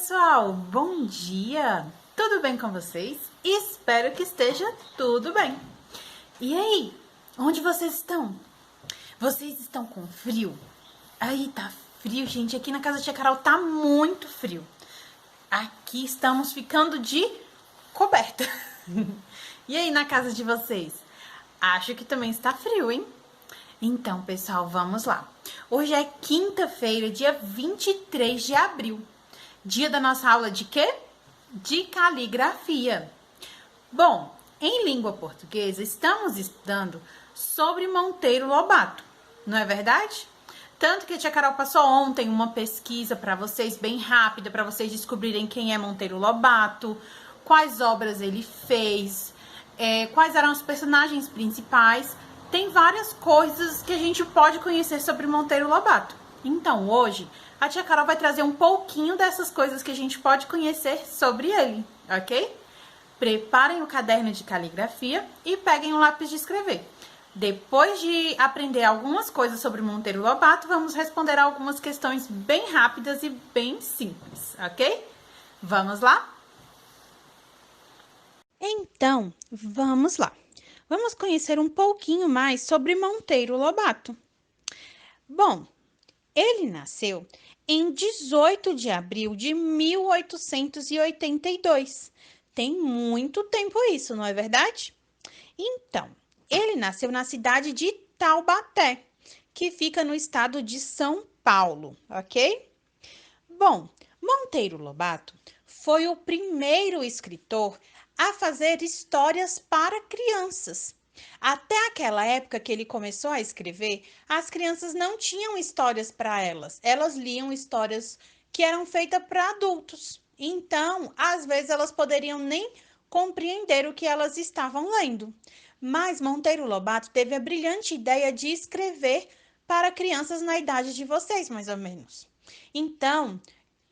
pessoal, bom dia! Tudo bem com vocês? Espero que esteja tudo bem. E aí, onde vocês estão? Vocês estão com frio? Aí tá frio, gente. Aqui na casa da tia Carol tá muito frio. Aqui estamos ficando de coberta. E aí na casa de vocês? Acho que também está frio, hein? Então, pessoal, vamos lá. Hoje é quinta-feira, dia 23 de abril. Dia da nossa aula de quê? De caligrafia. Bom, em língua portuguesa, estamos estudando sobre Monteiro Lobato, não é verdade? Tanto que a tia Carol passou ontem uma pesquisa para vocês, bem rápida, para vocês descobrirem quem é Monteiro Lobato, quais obras ele fez, quais eram os personagens principais. Tem várias coisas que a gente pode conhecer sobre Monteiro Lobato. Então, hoje, a tia Carol vai trazer um pouquinho dessas coisas que a gente pode conhecer sobre ele, ok? Preparem o caderno de caligrafia e peguem um lápis de escrever. Depois de aprender algumas coisas sobre Monteiro Lobato, vamos responder algumas questões bem rápidas e bem simples, ok? Vamos lá? Então, vamos lá. Vamos conhecer um pouquinho mais sobre Monteiro Lobato. Bom, ele nasceu em 18 de abril de 1882. Tem muito tempo isso, não é verdade? Então, ele nasceu na cidade de Taubaté, que fica no estado de São Paulo, ok? Bom, Monteiro Lobato foi o primeiro escritor a fazer histórias para crianças. Até aquela época que ele começou a escrever, as crianças não tinham histórias para elas. Elas liam histórias que eram feitas para adultos. Então, às vezes, elas poderiam nem compreender o que elas estavam lendo. Mas Monteiro Lobato teve a brilhante ideia de escrever para crianças na idade de vocês, mais ou menos. Então,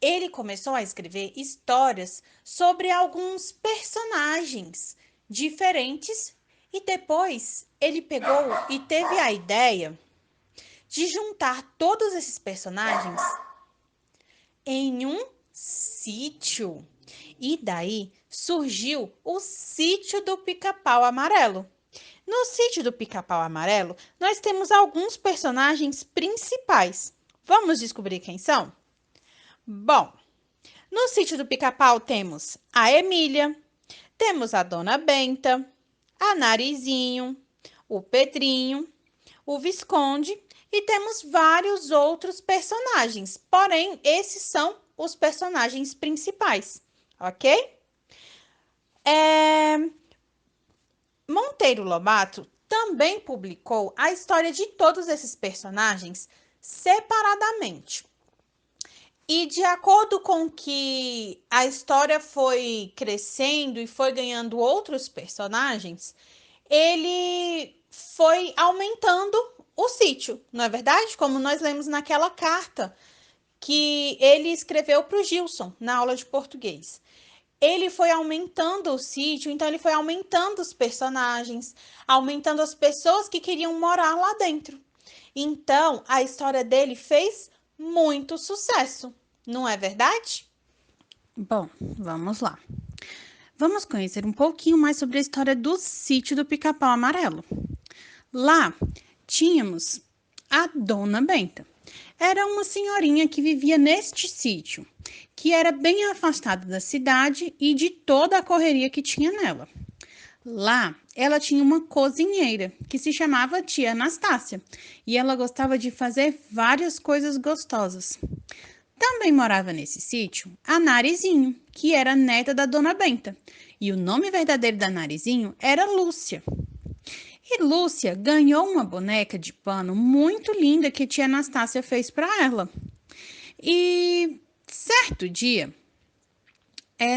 ele começou a escrever histórias sobre alguns personagens diferentes e depois ele pegou e teve a ideia de juntar todos esses personagens em um sítio. E daí surgiu o Sítio do Pica-Pau Amarelo. No Sítio do Pica-Pau Amarelo, nós temos alguns personagens principais. Vamos descobrir quem são? Bom, no Sítio do Pica-Pau temos a Emília, temos a Dona Benta, a Narizinho, o Pedrinho, o Visconde e temos vários outros personagens. Porém, esses são os personagens principais, ok? Monteiro Lobato também publicou a história de todos esses personagens separadamente. E de acordo com que a história foi crescendo e foi ganhando outros personagens, ele foi aumentando o sítio, não é verdade? Como nós lemos naquela carta que ele escreveu para o Gilson na aula de português. Ele foi aumentando o sítio, então ele foi aumentando os personagens, aumentando as pessoas que queriam morar lá dentro. Então, a história dele fez muito sucesso, não é verdade? Bom, vamos lá. Vamos conhecer um pouquinho mais sobre a história do Sítio do Pica-Pau Amarelo. Lá tínhamos a Dona Benta. Era uma senhorinha que vivia neste sítio, que era bem afastada da cidade e de toda a correria que tinha nela. Lá, ela tinha uma cozinheira, que se chamava Tia Anastácia, e ela gostava de fazer várias coisas gostosas. Também morava nesse sítio a Narizinho, que era neta da Dona Benta, e o nome verdadeiro da Narizinho era Lúcia. E Lúcia ganhou uma boneca de pano muito linda que tia Anastácia fez para ela. E certo dia,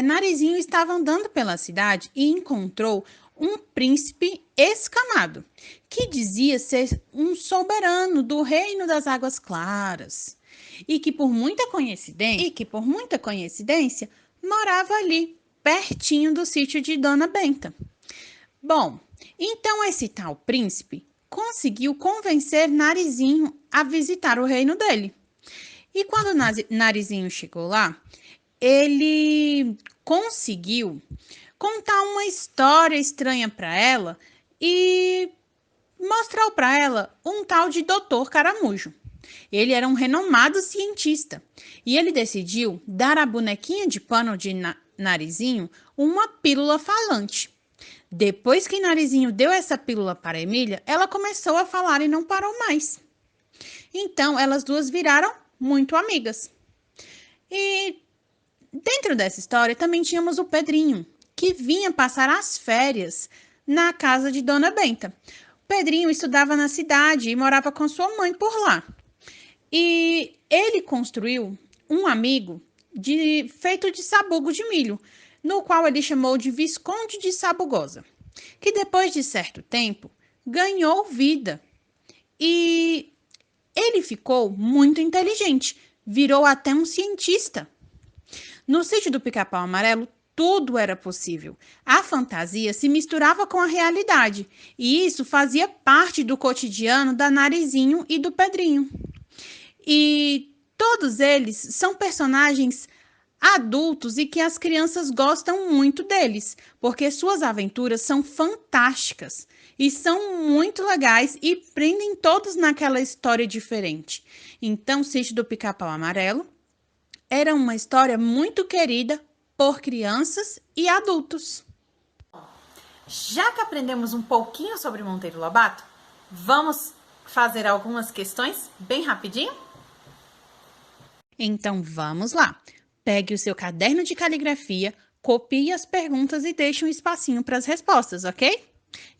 Narizinho estava andando pela cidade e encontrou um príncipe escamado, que dizia ser um soberano do reino das águas claras, e que por muita coincidência morava ali, pertinho do sítio de Dona Benta. Bom, então esse tal príncipe conseguiu convencer Narizinho a visitar o reino dele. E quando Narizinho chegou lá, ele conseguiu contar uma história estranha para ela e mostrou para ela um tal de Dr. Caramujo. Ele era um renomado cientista e ele decidiu dar à bonequinha de pano de Narizinho uma pílula falante. Depois que Narizinho deu essa pílula para Emília, ela começou a falar e não parou mais. Então, elas duas viraram muito amigas. E dentro dessa história também tínhamos o Pedrinho, que vinha passar as férias na casa de Dona Benta. O Pedrinho estudava na cidade e morava com sua mãe por lá. E ele construiu um amigo feito de sabugo de milho, no qual ele chamou de Visconde de Sabugosa, que depois de certo tempo ganhou vida. E ele ficou muito inteligente, virou até um cientista. No sítio do Pica-Pau Amarelo, tudo era possível. A fantasia se misturava com a realidade, e isso fazia parte do cotidiano da Narizinho e do Pedrinho. E todos eles são personagens adultos e que as crianças gostam muito deles, porque suas aventuras são fantásticas e são muito legais e prendem todos naquela história diferente. Então, o Sítio do Pica-Pau Amarelo era uma história muito querida por crianças e adultos. Já que aprendemos um pouquinho sobre Monteiro Lobato, vamos fazer algumas questões bem rapidinho? Então, vamos lá. Pegue o seu caderno de caligrafia, copie as perguntas e deixe um espacinho para as respostas, ok?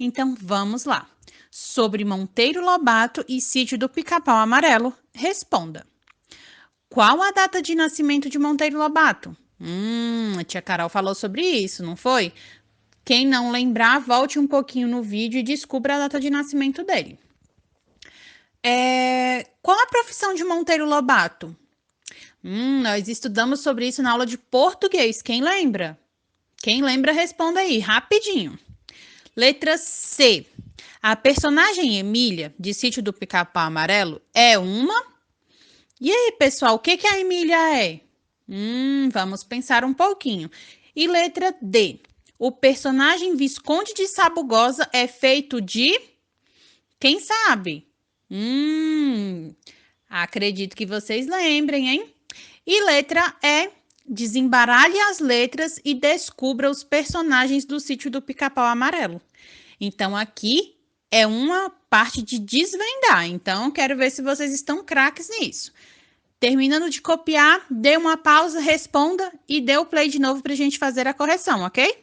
Então, vamos lá. Sobre Monteiro Lobato e Sítio do Pica-Pau Amarelo, responda. Qual a data de nascimento de Monteiro Lobato? A tia Carol falou sobre isso, não foi? Quem não lembrar, volte um pouquinho no vídeo e descubra a data de nascimento dele. Qual a profissão de Monteiro Lobato? Nós estudamos sobre isso na aula de português. Quem lembra? Quem lembra, responda aí, rapidinho. Letra C. A personagem Emília, de Sítio do Pica-Pau Amarelo, é uma... E aí, pessoal, o que a Emília é? Vamos pensar um pouquinho. E letra D. O personagem Visconde de Sabugosa é feito de... Quem sabe? Acredito que vocês lembrem, hein? E letra E, desembaralhe as letras e descubra os personagens do Sítio do Pica-Pau Amarelo. Então, aqui é uma parte de desvendar. Então, quero ver se vocês estão craques nisso. Terminando de copiar, dê uma pausa, responda e dê o play de novo para a gente fazer a correção, ok?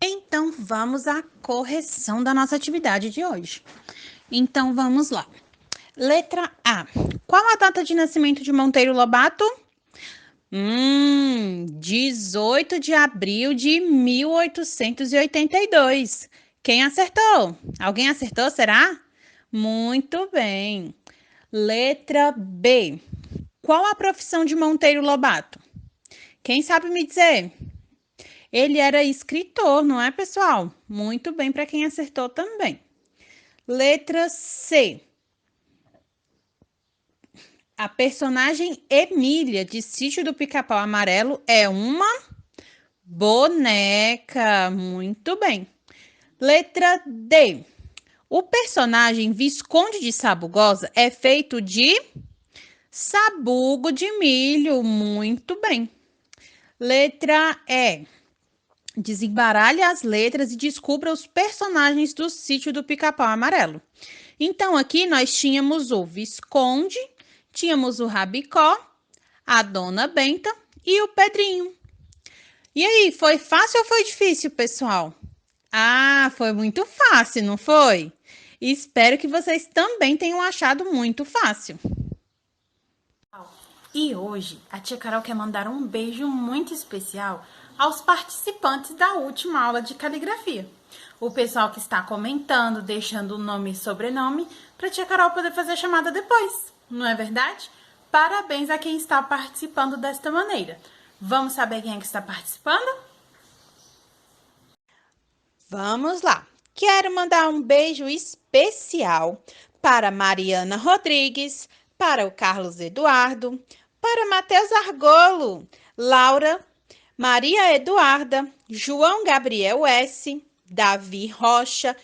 Então, vamos à correção da nossa atividade de hoje. Então, vamos lá. Letra A. Qual a data de nascimento de Monteiro Lobato? 18 de abril de 1882. Quem acertou? Alguém acertou, será? Muito bem. Letra B. Qual a profissão de Monteiro Lobato? Quem sabe me dizer? Ele era escritor, não é, pessoal? Muito bem para quem acertou também. Letra C. A personagem Emília, de Sítio do Pica-Pau Amarelo, é uma boneca. Muito bem. Letra D. O personagem Visconde de Sabugosa é feito de sabugo de milho. Muito bem. Letra E. Desembaralhe as letras e descubra os personagens do Sítio do Pica-Pau Amarelo. Então, aqui nós tínhamos o Visconde, tínhamos o Rabicó, a Dona Benta e o Pedrinho. E aí, foi fácil ou foi difícil, pessoal? Foi muito fácil, não foi? Espero que vocês também tenham achado muito fácil. E hoje, a tia Carol quer mandar um beijo muito especial aos participantes da última aula de caligrafia. O pessoal que está comentando, deixando o nome e sobrenome, para a tia Carol poder fazer a chamada depois. Não é verdade? Parabéns a quem está participando desta maneira. Vamos saber quem é que está participando? Vamos lá. Quero mandar um beijo especial para Mariana Rodrigues, para o Carlos Eduardo, para Matheus Argolo, Laura Maria Eduarda, João Gabriel S., Davi Rocha,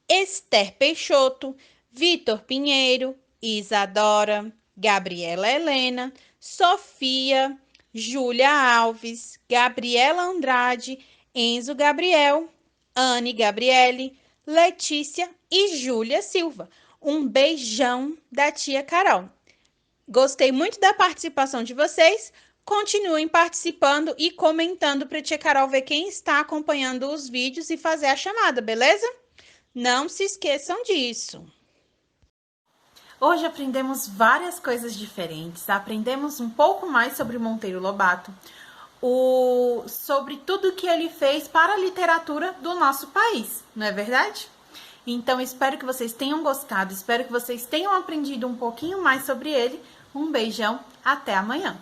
Esther Peixoto, Vitor Pinheiro, Isadora, Gabriela Helena, Sofia, Júlia Alves, Gabriela Andrade, Enzo Gabriel, Anne Gabriele, Letícia e Júlia Silva. Um beijão da tia Carol. Gostei muito da participação de vocês. Continuem participando e comentando para a tia Carol ver quem está acompanhando os vídeos e fazer a chamada, beleza? Não se esqueçam disso. Hoje aprendemos várias coisas diferentes, aprendemos um pouco mais sobre Monteiro Lobato, sobre tudo que ele fez para a literatura do nosso país, não é verdade? Então, espero que vocês tenham gostado, espero que vocês tenham aprendido um pouquinho mais sobre ele. Um beijão, até amanhã!